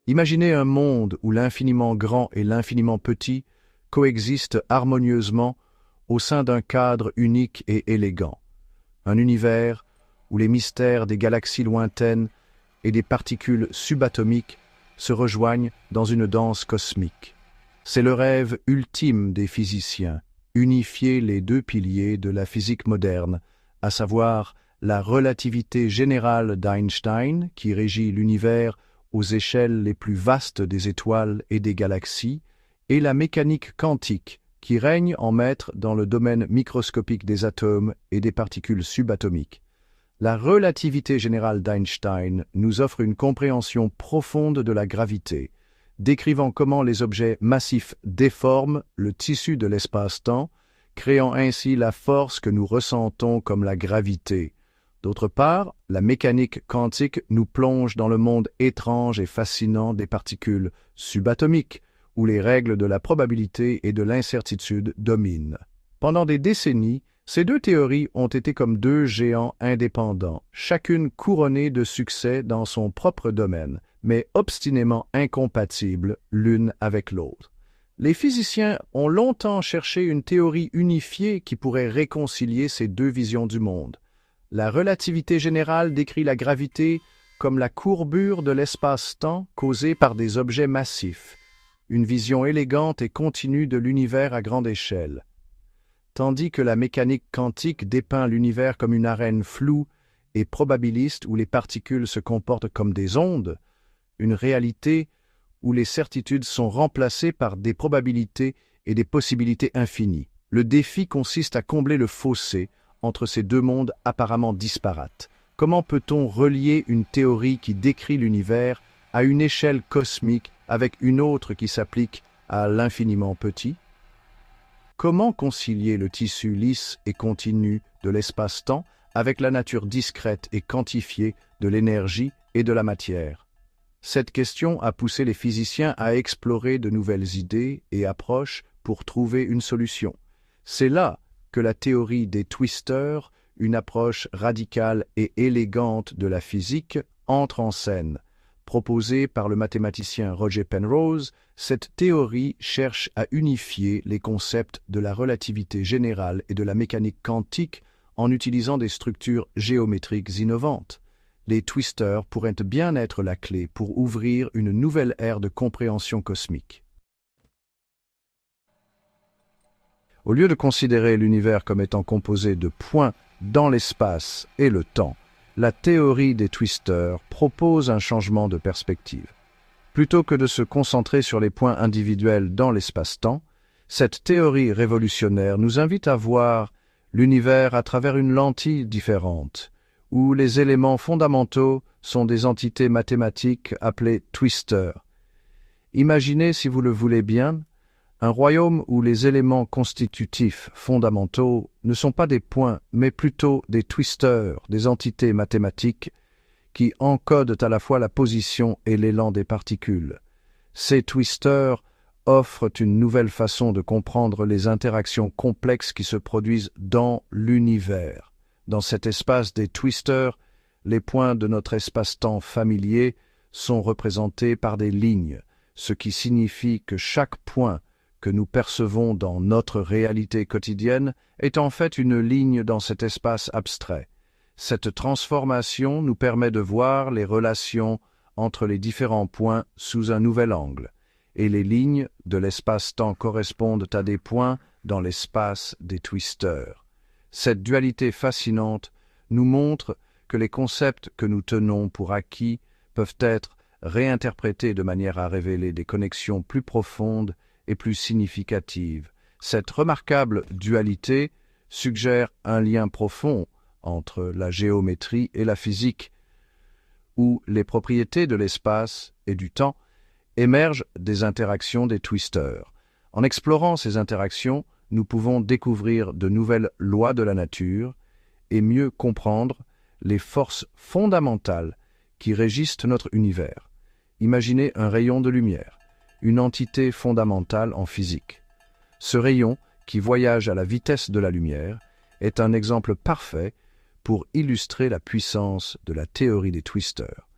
Imaginez un monde où l'infiniment grand et l'infiniment petit coexistent harmonieusement au sein d'un cadre unique et élégant. Un univers où les mystères des galaxies lointaines et des particules subatomiques se rejoignent dans une danse cosmique. C'est le rêve ultime des physiciens, unifier les deux piliers de la physique moderne, à savoir la relativité générale d'Einstein, qui régit l'univers aux échelles les plus vastes des étoiles et des galaxies, et la mécanique quantique, qui règne en maître dans le domaine microscopique des atomes et des particules subatomiques. La relativité générale d'Einstein nous offre une compréhension profonde de la gravité, décrivant comment les objets massifs déforment le tissu de l'espace-temps, créant ainsi la force que nous ressentons comme la gravité. D'autre part, la mécanique quantique nous plonge dans le monde étrange et fascinant des particules subatomiques, où les règles de la probabilité et de l'incertitude dominent. Pendant des décennies, ces deux théories ont été comme deux géants indépendants, chacune couronnée de succès dans son propre domaine, mais obstinément incompatibles l'une avec l'autre. Les physiciens ont longtemps cherché une théorie unifiée qui pourrait réconcilier ces deux visions du monde. La relativité générale décrit la gravité comme la courbure de l'espace-temps causée par des objets massifs, une vision élégante et continue de l'univers à grande échelle. Tandis que la mécanique quantique dépeint l'univers comme une arène floue et probabiliste où les particules se comportent comme des ondes, une réalité où les certitudes sont remplacées par des probabilités et des possibilités infinies. Le défi consiste à combler le fossé entre ces deux mondes apparemment disparates. Comment peut-on relier une théorie qui décrit l'univers à une échelle cosmique avec une autre qui s'applique à l'infiniment petit? Comment concilier le tissu lisse et continu de l'espace-temps avec la nature discrète et quantifiée de l'énergie et de la matière? Cette question a poussé les physiciens à explorer de nouvelles idées et approches pour trouver une solution. C'est là que la théorie des twisters, une approche radicale et élégante de la physique, entre en scène. Proposée par le mathématicien Roger Penrose, cette théorie cherche à unifier les concepts de la relativité générale et de la mécanique quantique en utilisant des structures géométriques innovantes. Les twisters pourraient bien être la clé pour ouvrir une nouvelle ère de compréhension cosmique. Au lieu de considérer l'univers comme étant composé de points dans l'espace et le temps, la théorie des twisters propose un changement de perspective. Plutôt que de se concentrer sur les points individuels dans l'espace-temps, cette théorie révolutionnaire nous invite à voir l'univers à travers une lentille différente, où les éléments fondamentaux sont des entités mathématiques appelées twisters. Imaginez, si vous le voulez bien, un royaume où les éléments constitutifs fondamentaux ne sont pas des points, mais plutôt des twisters, des entités mathématiques qui encodent à la fois la position et l'élan des particules. Ces twisters offrent une nouvelle façon de comprendre les interactions complexes qui se produisent dans l'univers. Dans cet espace des twisters, les points de notre espace-temps familier sont représentés par des lignes, ce qui signifie que chaque point que nous percevons dans notre réalité quotidienne est en fait une ligne dans cet espace abstrait. Cette transformation nous permet de voir les relations entre les différents points sous un nouvel angle, et les lignes de l'espace-temps correspondent à des points dans l'espace des twisters. Cette dualité fascinante nous montre que les concepts que nous tenons pour acquis peuvent être réinterprétés de manière à révéler des connexions plus profondes et plus significatives. Cette remarquable dualité suggère un lien profond entre la géométrie et la physique, où les propriétés de l'espace et du temps émergent des interactions des twisters. En explorant ces interactions, nous pouvons découvrir de nouvelles lois de la nature et mieux comprendre les forces fondamentales qui régissent notre univers. Imaginez un rayon de lumière, une entité fondamentale en physique. Ce rayon, qui voyage à la vitesse de la lumière, est un exemple parfait pour illustrer la puissance de la théorie des twisters.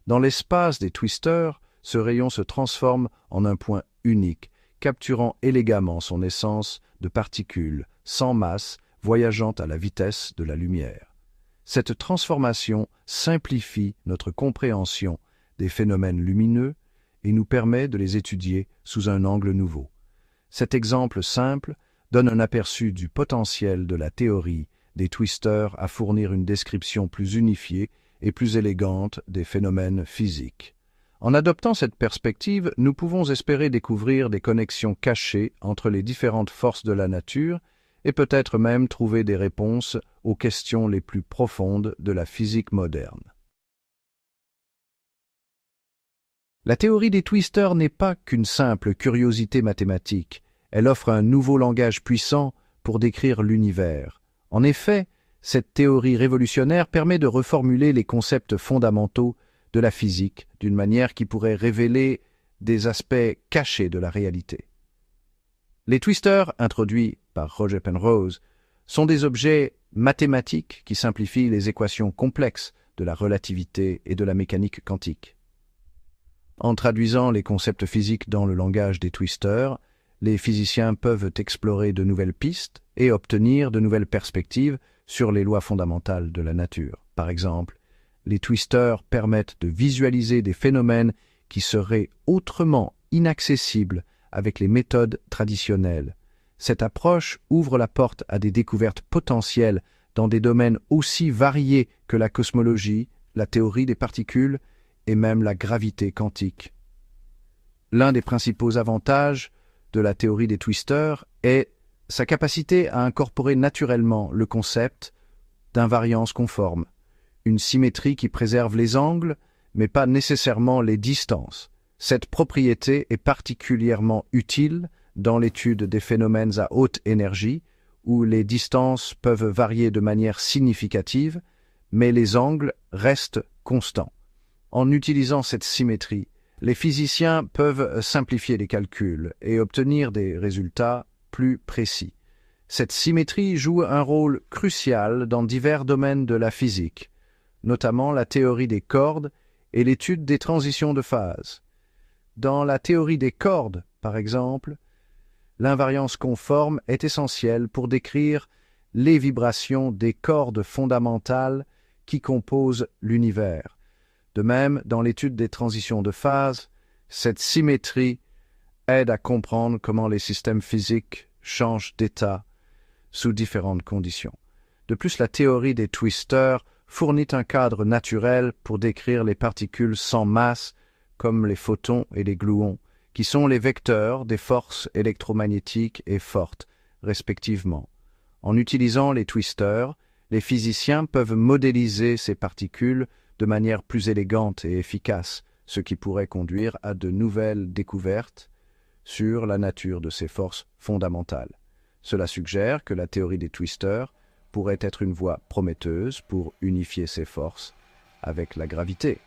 Dans l'espace des twisters ce rayon se transforme en un point unique, capturant élégamment son essence de particules sans masse voyageant à la vitesse de la lumière. Cette transformation simplifie notre compréhension des phénomènes lumineux et nous permet de les étudier sous un angle nouveau. Cet exemple simple donne un aperçu du potentiel de la théorie des twisters à fournir une description plus unifiée et plus élégante des phénomènes physiques. En adoptant cette perspective, nous pouvons espérer découvrir des connexions cachées entre les différentes forces de la nature et peut-être même trouver des réponses aux questions les plus profondes de la physique moderne. La théorie des twisters n'est pas qu'une simple curiosité mathématique, elle offre un nouveau langage puissant pour décrire l'univers. En effet, cette théorie révolutionnaire permet de reformuler les concepts fondamentaux de la physique d'une manière qui pourrait révéler des aspects cachés de la réalité. Les twisters, introduits par Roger Penrose, sont des objets mathématiques qui simplifient les équations complexes de la relativité et de la mécanique quantique. En traduisant les concepts physiques dans le langage des twisters, les physiciens peuvent explorer de nouvelles pistes et obtenir de nouvelles perspectives sur les lois fondamentales de la nature. Par exemple, les twisters permettent de visualiser des phénomènes qui seraient autrement inaccessibles avec les méthodes traditionnelles. Cette approche ouvre la porte à des découvertes potentielles dans des domaines aussi variés que la cosmologie, la théorie des particules et même la gravité quantique. L'un des principaux avantages de la théorie des twisters est sa capacité à incorporer naturellement le concept d'invariance conforme, une symétrie qui préserve les angles, mais pas nécessairement les distances. Cette propriété est particulièrement utile dans l'étude des phénomènes à haute énergie, où les distances peuvent varier de manière significative, mais les angles restent constants. En utilisant cette symétrie, les physiciens peuvent simplifier les calculs et obtenir des résultats plus précis. Cette symétrie joue un rôle crucial dans divers domaines de la physique, notamment la théorie des cordes et l'étude des transitions de phase. Dans la théorie des cordes, par exemple, l'invariance conforme est essentielle pour décrire les vibrations des cordes fondamentales qui composent l'univers. De même, dans l'étude des transitions de phase, cette symétrie aide à comprendre comment les systèmes physiques changent d'état sous différentes conditions. De plus, la théorie des twisters fournit un cadre naturel pour décrire les particules sans masse comme les photons et les gluons, qui sont les vecteurs des forces électromagnétiques et fortes, respectivement. En utilisant les twisters, les physiciens peuvent modéliser ces particules de manière plus élégante et efficace, ce qui pourrait conduire à de nouvelles découvertes sur la nature de ces forces fondamentales. Cela suggère que la théorie des twisters pourrait être une voie prometteuse pour unifier ces forces avec la gravité.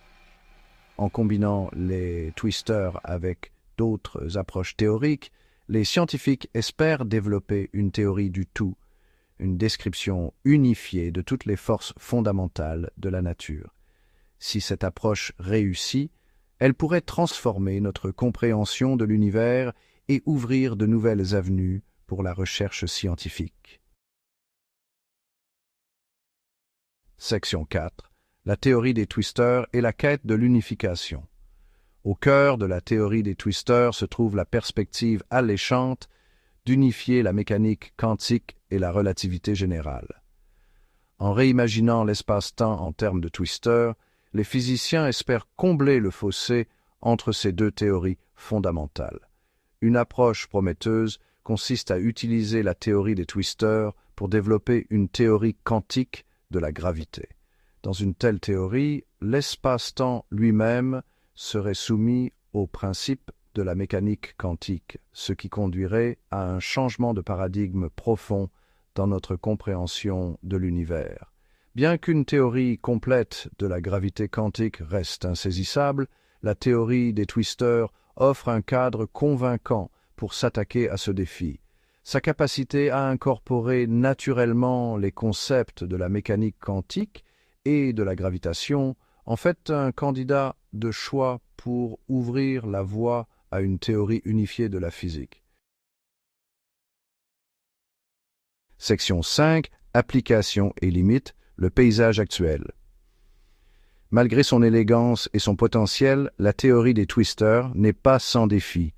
En combinant les twisters avec d'autres approches théoriques, les scientifiques espèrent développer une théorie du tout, une description unifiée de toutes les forces fondamentales de la nature. Si cette approche réussit, elle pourrait transformer notre compréhension de l'univers et ouvrir de nouvelles avenues pour la recherche scientifique. Section 4. La théorie des twisters et la quête de l'unification. Au cœur de la théorie des twisters se trouve la perspective alléchante d'unifier la mécanique quantique et la relativité générale. En réimaginant l'espace-temps en termes de twisters, les physiciens espèrent combler le fossé entre ces deux théories fondamentales. Une approche prometteuse consiste à utiliser la théorie des twisters pour développer une théorie quantique de la gravité. Dans une telle théorie, l'espace-temps lui-même serait soumis aux principes de la mécanique quantique, ce qui conduirait à un changement de paradigme profond dans notre compréhension de l'univers. Bien qu'une théorie complète de la gravité quantique reste insaisissable, la théorie des twisters offre un cadre convaincant pour s'attaquer à ce défi. Sa capacité à incorporer naturellement les concepts de la mécanique quantique et de la gravitation en fait un candidat de choix pour ouvrir la voie à une théorie unifiée de la physique. Section 5. Applications et limites, le paysage actuel. Malgré son élégance et son potentiel, la théorie des twisters n'est pas sans défi.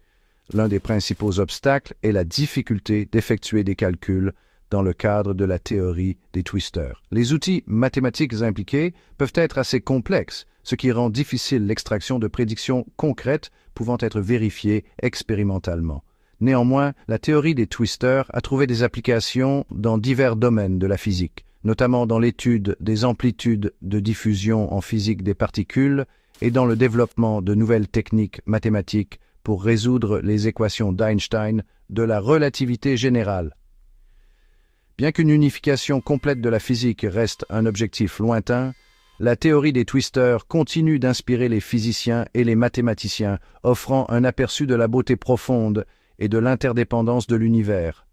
L'un des principaux obstacles est la difficulté d'effectuer des calculs dans le cadre de la théorie des twisters. Les outils mathématiques impliqués peuvent être assez complexes, ce qui rend difficile l'extraction de prédictions concrètes pouvant être vérifiées expérimentalement. Néanmoins, la théorie des twisters a trouvé des applications dans divers domaines de la physique, notamment dans l'étude des amplitudes de diffusion en physique des particules et dans le développement de nouvelles techniques mathématiques pour résoudre les équations d'Einstein de la relativité générale. Bien qu'une unification complète de la physique reste un objectif lointain, la théorie des twisters continue d'inspirer les physiciens et les mathématiciens, offrant un aperçu de la beauté profonde et de l'interdépendance de l'univers.